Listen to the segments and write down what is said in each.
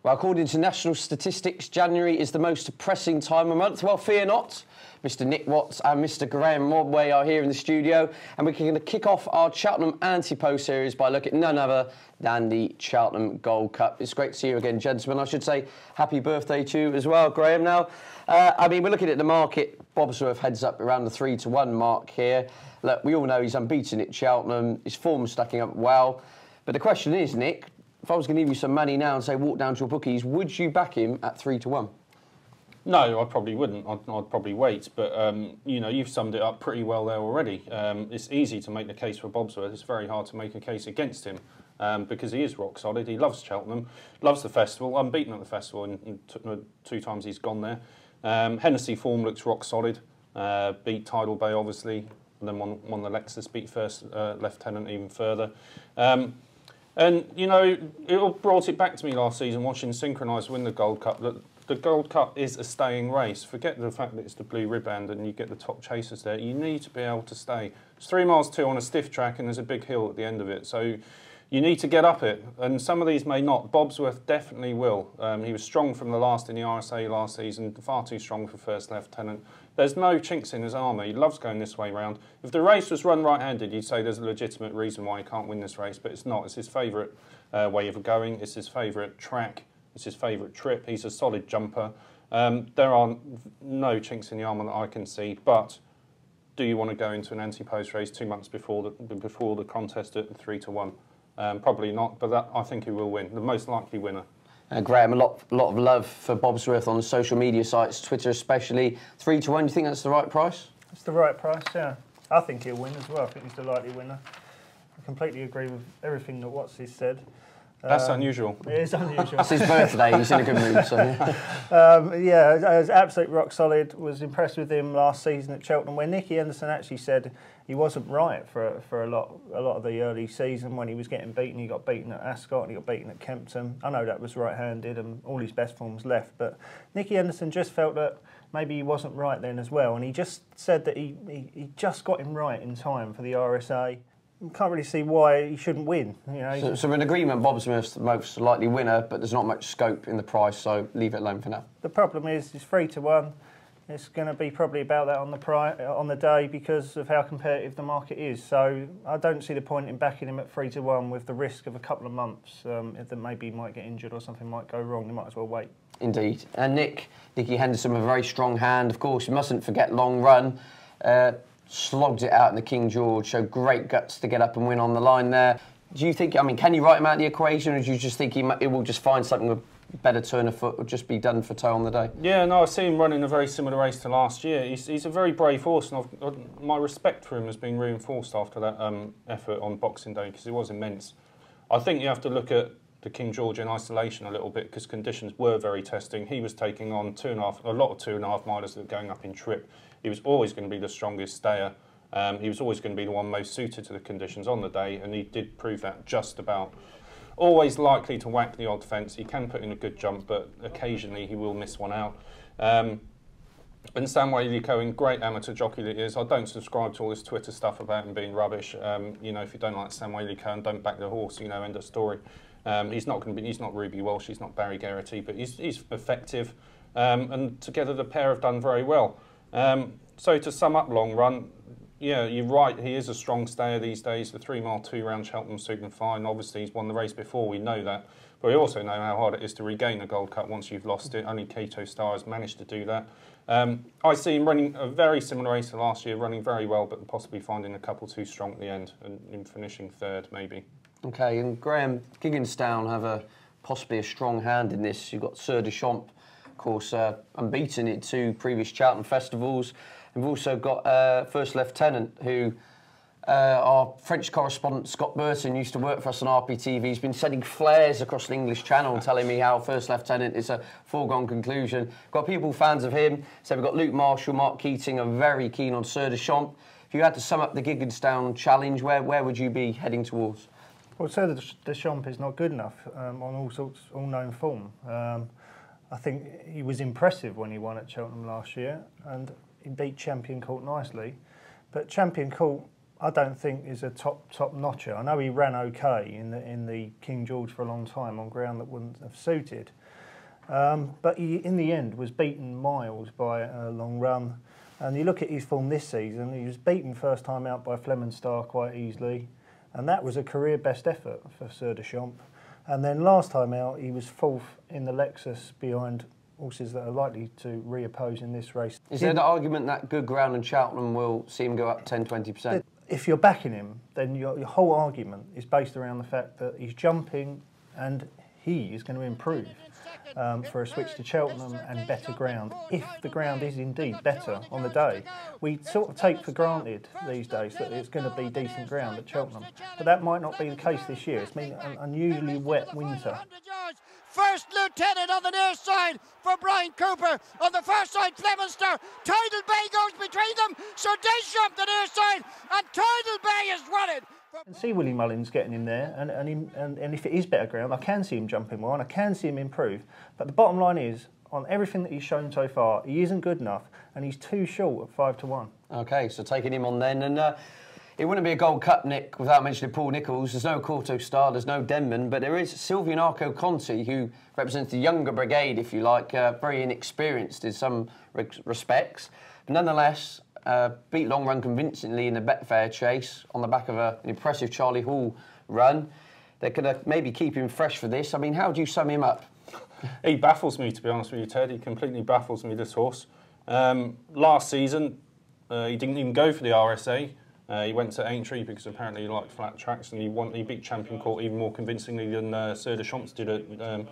Well, according to national statistics, January is the most depressing time of month. Well, fear not. Mr. Nick Watts and Mr. Graham Modway are here in the studio, and we're going to kick off our Cheltenham Anti-Post series by looking at none other than the Cheltenham Gold Cup. It's great to see you again, gentlemen. I should say happy birthday to you as well, Graham. Now, I mean, we're looking at the market. Bobsworth heads up around the 3-1 mark here. Look, we all know he's unbeaten at Cheltenham. His form's stacking up well. But the question is, Nick, if I was going to give you some money now and say walk down to your bookies, would you back him at 3-1? No, I probably wouldn't. I'd probably wait. But, you know, you've summed it up pretty well there already. It's easy to make the case for Bobsworth. It's very hard to make a case against him because he is rock solid. He loves Cheltenham, loves the festival, unbeaten at the festival in 2 times he's gone there. Hennessy form looks rock solid. Beat Tidal Bay, obviously, and then won the Lexus, beat First Lieutenant even further. And, you know, it all brought it back to me last season, watching Synchronise win the Gold Cup, that the Gold Cup is a staying race. Forget the fact that it's the blue ribband and you get the top chasers there. You need to be able to stay. It's 3 miles 2 on a stiff track and there's a big hill at the end of it. So you need to get up it. And some of these may not. Bobsworth definitely will. He was strong from the last in the RSA last season, far too strong for First Lieutenant. There's no chinks in his armour. He loves going this way round. If the race was run right-handed, you'd say there's a legitimate reason why he can't win this race, but it's not. It's his favourite way of going. It's his favourite track. It's his favourite trip. He's a solid jumper. There are no chinks in the armour that I can see, but do you want to go into an anti-post race 2 months before the contest at 3-1? Probably not, but that, I think he will win. The most likely winner. Graham, a lot of love for Bobsworth on the social media sites, Twitter especially. 3-1, do you think that's the right price? It's the right price, yeah. I think he'll win as well. I think he's the likely winner. I completely agree with everything that Watts has said. That's unusual. It is unusual. It's his birthday, he's in a good mood. So. Yeah, it was absolutely rock solid. Was impressed with him last season at Cheltenham, where Nicky Henderson actually said he wasn't right for a lot of the early season when he was getting beaten. He got beaten at Ascot and he got beaten at Kempton. I know that was right-handed and all his best forms left, but Nicky Henderson just felt that maybe he wasn't right then as well, and he just said that he just got him right in time for the RSA. Can't really see why he shouldn't win. You know, so in agreement, Bobsworth's the most likely winner, but there's not much scope in the price, so leave it alone for now. The problem is it's 3-1. It's going to be probably about that on the day because of how competitive the market is. So I don't see the point in backing him at 3-1 with the risk of a couple of months that maybe he might get injured or something might go wrong. They might as well wait. Indeed. And Nicky Henderson with a very strong hand. Of course, you mustn't forget Long Run. Slogged it out in the King George, showed great guts to get up and win on the line there. Do you think, I mean, can you write him out of the equation, or do you just think he will just find something with better turn of foot, or just be done for toe on the day? Yeah, no, I see him running a very similar race to last year. He's a very brave horse, and my respect for him has been reinforced after that effort on Boxing Day, because it was immense. I think you have to look at the King George in isolation a little bit, because conditions were very testing. He was taking on a lot of 2.5 milers that were going up in trip. He was always going to be the strongest stayer. He was always going to be the one most suited to the conditions on the day, and he did prove that just about. Always likely to whack the odd fence. He can put in a good jump, but occasionally he will miss one out. And Sam Whaley-Cohen, great amateur jockey that he is. I don't subscribe to all this Twitter stuff about him being rubbish. You know, if you don't like Sam Whaley-Cohen, don't back the horse. You know, end of story. He's not going to be. He's not Ruby Walsh. He's not Barry Geraghty, but he's effective. And together the pair have done very well. So to sum up Long Run, yeah, you're right, he is a strong stayer these days. The 3 mile 2 round Cheltenham suited him fine. Obviously he's won the race before, we know that. But we also know how hard it is to regain a Gold Cup once you've lost it. Only Cato Star has managed to do that. I see him running a very similar race to last year, running very well, but possibly finding a couple too strong at the end and finishing 3rd maybe. Okay, and Graham, Gigginstown have possibly a strong hand in this. You've got Sir de Champ, of course, unbeaten at 2 previous Cheltenham festivals. We've also got First Lieutenant, who our French correspondent Scott Burton used to work for us on RPTV. He's been sending flares across the English Channel telling me how First Lieutenant is a foregone conclusion. Got people fans of him. So we've got Luke Marshall, Mark Keating are very keen on Sir de Champ. If you had to sum up the Gigginstown challenge, where would you be heading towards? Well, Sir de Champ is not good enough on all known form. I think he was impressive when he won at Cheltenham last year, and he beat Champion Court nicely. But Champion Court, I don't think is a top notcher. I know he ran okay in the King George for a long time on ground that wouldn't have suited, but he in the end was beaten miles by a Long Run. And you look at his form this season, he was beaten first time out by Flemenstar quite easily, and that was a career best effort for Sir de Champs. And then last time out, he was fourth in the Lexus behind horses that are likely to reoppose in this race. Is there the argument that good ground and Cheltenham will see him go up 10-20%? If you're backing him, then your whole argument is based around the fact that he's jumping and he is going to improve for a switch to Cheltenham and better ground. If the ground is indeed better on the day, we sort of take for granted these days that it's going to be decent ground at Cheltenham, but that might not be the case this year. It's been an unusually wet winter. First lieutenant on the near side for Brian Cooper. On the far side, Flemenstar. Tidal Bay goes between them. So Deschamps the near side, and Tidal Bay is running. I can see Willie Mullins getting in there, and if it is better ground, I can see him jumping well, and I can see him improve. But the bottom line is, on everything that he's shown so far, he isn't good enough, and he's too short at 5-1. Okay, so taking him on then, and it wouldn't be a Gold Cup, Nick, without mentioning Paul Nicholls. There's no Corto Star, there's no Denman, but there is Silvianarco Conti, who represents the younger brigade, if you like, very inexperienced in some respects. But nonetheless, beat Long Run convincingly in the Betfair chase on the back of an impressive Charlie Hall run. They're going to maybe keep him fresh for this. I mean, how do you sum him up? He baffles me, to be honest with you, Ted. He completely baffles me, this horse. Last season, he didn't even go for the RSA. He went to Aintree because apparently he liked flat tracks, and he beat Champion Court even more convincingly than Sir de Champs did at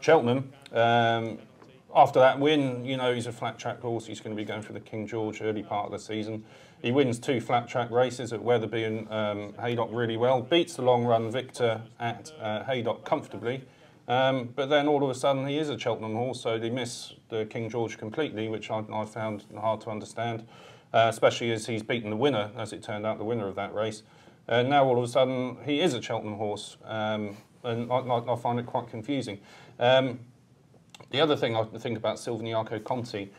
Cheltenham. After that win, you know, he's a flat track horse. He's going to be going for the King George early part of the season. He wins 2 flat track races at Wetherby and Haydock really well. Beats the Long Run victor at Haydock comfortably. But then all of a sudden he is a Cheltenham horse, so they miss the King George completely, which I found hard to understand, especially as he's beaten the winner, as it turned out, the winner of that race. And now all of a sudden he is a Cheltenham horse, and I find it quite confusing. The other thing I think about Silvianarco Conti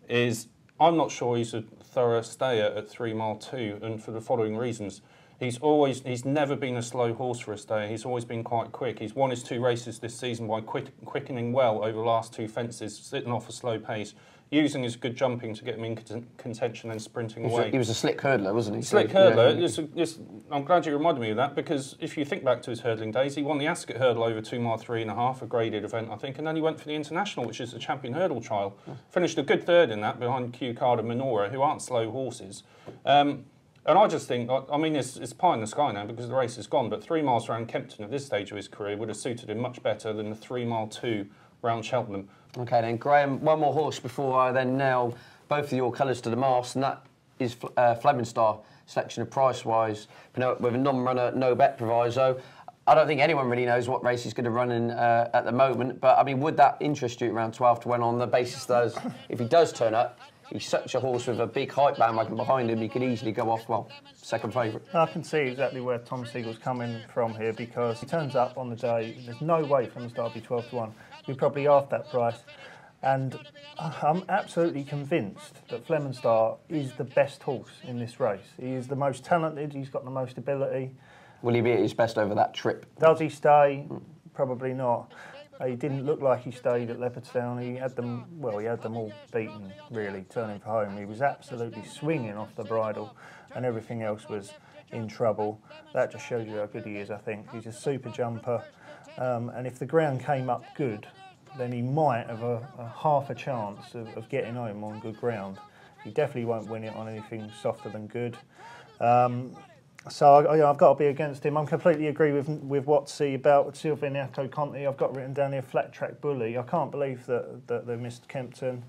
is I'm not sure he's a thorough stayer at 3 Mile 2, and for the following reasons. He's never been a slow horse for a stayer. He's always been quite quick. He's won his 2 races this season by quickening well over the last 2 fences, sitting off a slow pace, using his good jumping to get him in contention and sprinting away. He was a slick hurdler, wasn't he? Slick hurdler. Yeah. I'm glad you reminded me of that, because if you think back to his hurdling days, he won the Ascot Hurdle over 2 Mile 3.5, a graded event, I think, and then he went for the International, which is the Champion Hurdle Trial. Finished a good 3rd in that behind Q Card and Minora, who aren't slow horses. And I just think, I mean, it's pie in the sky now because the race is gone, but 3 miles around Kempton at this stage of his career would have suited him much better than the 3 Mile 2 round Cheltenham. Okay then, Graham, one more horse before I then nail both of your colours to the mast, and that is Flemenstar, selection of price-wise, with a non-runner, no-bet proviso. I don't think anyone really knows what race he's going to run in at the moment, but I mean, would that interest you around 12-1 on the basis that if he does turn up, he's such a horse with a big hype bandwagon behind him, he could easily go off, well, second favourite. I can see exactly where Tom Siegel's coming from here, because he turns up on the day, there's no way Flemenstar will be 12-1. He'll probably half that price. And I'm absolutely convinced that Flemenstar is the best horse in this race. He is the most talented, he's got the most ability. Will he be at his best over that trip? Does he stay? Probably not. He didn't look like he stayed at Leopardstown. He had them, well, he had them all beaten, really, turning for home. He was absolutely swinging off the bridle, and everything else was in trouble. That just shows you how good he is, I think. He's a super jumper, and if the ground came up good, then he might have a half a chance of getting home on good ground. He definitely won't win it on anything softer than good. So I've got to be against him. I completely agree with Watsy about Silvianarco Conti. I've got written down here flat track bully. I can't believe that they missed Kempton.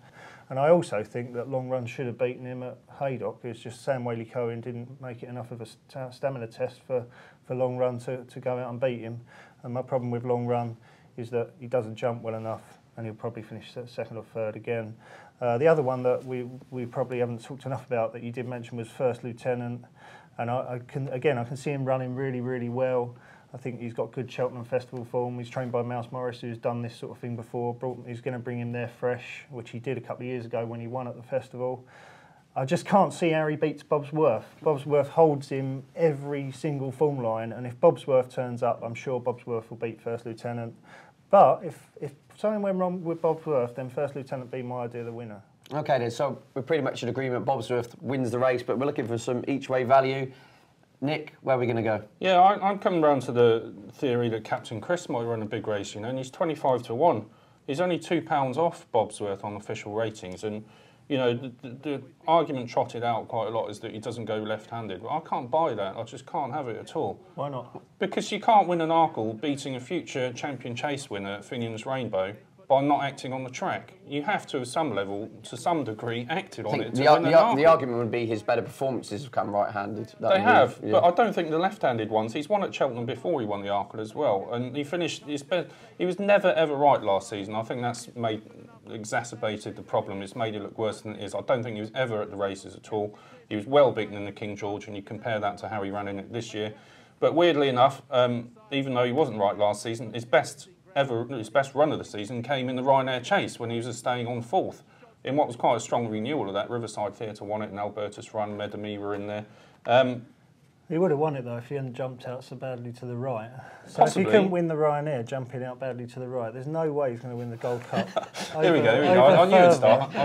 And I also think that Long Run should have beaten him at Haydock. It's just Sam Whaley-Cohen didn't make it enough of a stamina test for Long Run to go out and beat him. And my problem with Long Run is that he doesn't jump well enough, and he'll probably finish 2nd or 3rd again. The other one that we probably haven't talked enough about that you did mention was First Lieutenant. And I can see him running really, really well. I think he's got good Cheltenham Festival form. He's trained by Mouse Morris, who's done this sort of thing before. He's going to bring him there fresh, which he did a couple of years ago when he won at the festival. I just can't see how he beats Bobsworth. Bobsworth holds him every single form line, and if Bobsworth turns up, I'm sure Bobsworth will beat First Lieutenant. But if something went wrong with Bobsworth, then First Lieutenant be my idea of the winner. Okay then, so we're pretty much in agreement. Bobsworth wins the race, but we're looking for some each-way value. Nick, where are we going to go? Yeah, I'm coming round to the theory that Captain Chris might run a big race, you know, and he's 25 to 1. He's only £2 off Bobsworth on official ratings, and you know, the argument trotted out quite a lot is that he doesn't go left-handed. But I can't buy that. I just can't have it at all. Why not? Because you can't win an Arkle beating a future champion chase winner at Finian's Rainbow by not acting on the track. You have to, at some level, to some degree, acted on it. The argument would be his better performances have come right-handed. They have, yeah. But I don't think the left-handed ones. He's won at Cheltenham before he won the Arkle as well, and he finished his best. He was never ever right last season. I think that's exacerbated the problem. It's made it look worse than it is. I don't think he was ever at the races at all. He was well beaten in the King George, and you compare that to how he ran in it this year. But weirdly enough, even though he wasn't right last season, his best run of the season came in the Ryanair Chase when he was staying on 4th. In what was quite a strong renewal of that. Riverside Theatre won it, and Albertus Run, Medemy were in there. He would have won it though if he hadn't jumped out so badly to the right. So Possibly. if he couldn't win the Ryanair jumping out badly to the right, there's no way he's going to win the Gold Cup. Here we go. I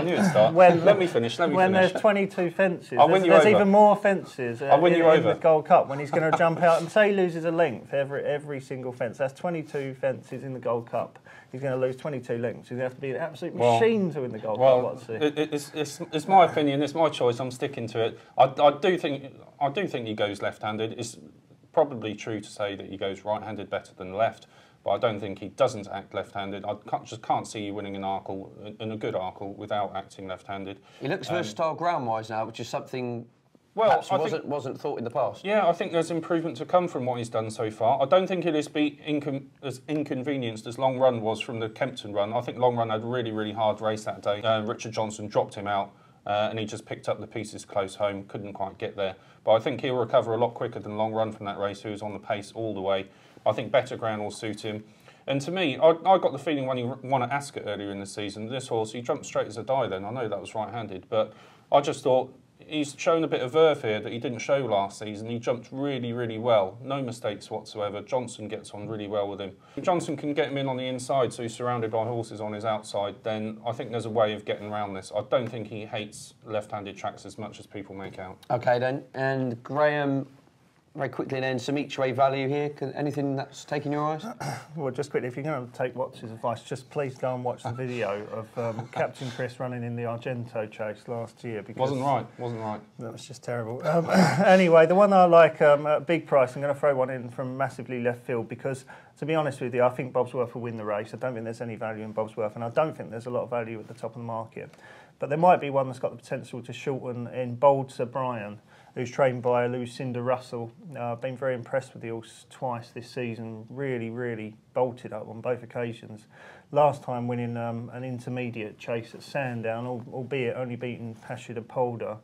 knew it'd start. Let me finish. When there's 22 fences, I'll win you there's over. even more fences I'll win you in over. the Gold Cup when he's going to jump out and say he loses a length every single fence. That's 22 fences in the Gold Cup. He's going to lose 22 lengths. He's going to have to be an absolute machine to win the Gold Cup. It's my opinion. It's my choice. I'm sticking to it. I do think he goes left-handed. It's probably true to say that he goes right-handed better than left, but I don't think he doesn't act left-handed. I just can't see you winning an Arkle, and a good Arkle, without acting left-handed. He looks versatile ground-wise now, which is something perhaps wasn't thought in the past. Yeah, I think there's improvement to come from what he's done so far. I don't think it is as inconvenienced as Long Run was from the Kempton run. I think Long Run had a really, really hard race that day. Richard Johnson dropped him out. And he just picked up the pieces close home, couldn't quite get there. But I think he'll recover a lot quicker than Long Run from that race, who was on the pace all the way. I think better ground will suit him. And to me, I got the feeling when he won at Ascot earlier in the season, this horse, he jumped straight as a die then. I know that was right-handed, but I just thought he's shown a bit of verve here that he didn't show last season. He jumped really, really well. No mistakes whatsoever. Johnson gets on really well with him. If Johnson can get him in on the inside, so he's surrounded by horses on his outside, then I think there's a way of getting around this. I don't think he hates left-handed tracks as much as people make out. Okay then, and Graham, very quickly then, some each-way value here. Anything that's taking your eyes? Well, just quickly, if you're going to take Watts' advice, just please go and watch the video of Captain Chris running in the Argento chase last year. Because wasn't right. That was just terrible. Anyway, the one I like at big price, I'm going to throw one in from massively left field because, to be honest with you, I think Bobsworth will win the race. I don't think there's any value in Bobsworth, and I don't think there's a lot of value at the top of the market. But there might be one that's got the potential to shorten in Bold Sir Brian, who's trained by Lucinda Russell. I've been very impressed with the horse twice this season. Really, really bolted up on both occasions. Last time winning an intermediate chase at Sandown, albeit only beaten Pasha de Polder,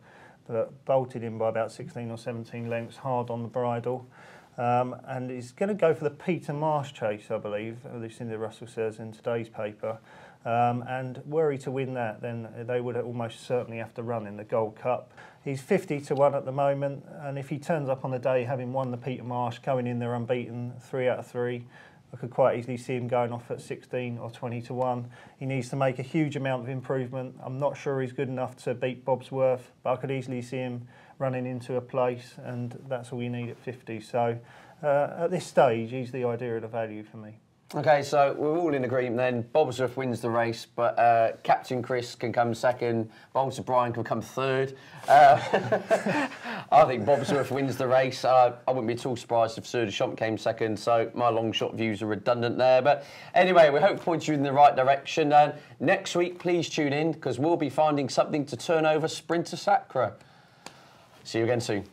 but bolted in by about 16 or 17 lengths, hard on the bridle. And he's going to go for the Peter Marsh chase, I believe, Lucinda Russell says in today's paper. And were he to win that, then they would almost certainly have to run in the Gold Cup. He's 50 to 1 at the moment, and if he turns up on the day having won the Peter Marsh, going in there unbeaten, 3 out of 3, I could quite easily see him going off at 16 or 20 to 1. He needs to make a huge amount of improvement. I'm not sure he's good enough to beat Bobsworth, but I could easily see him running into a place, and that's all you need at 50. So at this stage, he's the idea of the value for me. Okay, so we're all in agreement then. Bobsworth wins the race, but Captain Chris can come second. Bold Sir Brian can come third. I think Bobsworth wins the race. I wouldn't be at all surprised if Sir de Champ came second, so my long shot views are redundant there. But anyway, we hope to point you in the right direction. Next week, please tune in, because we'll be finding something to turn over Sprinter Sacra. See you again soon.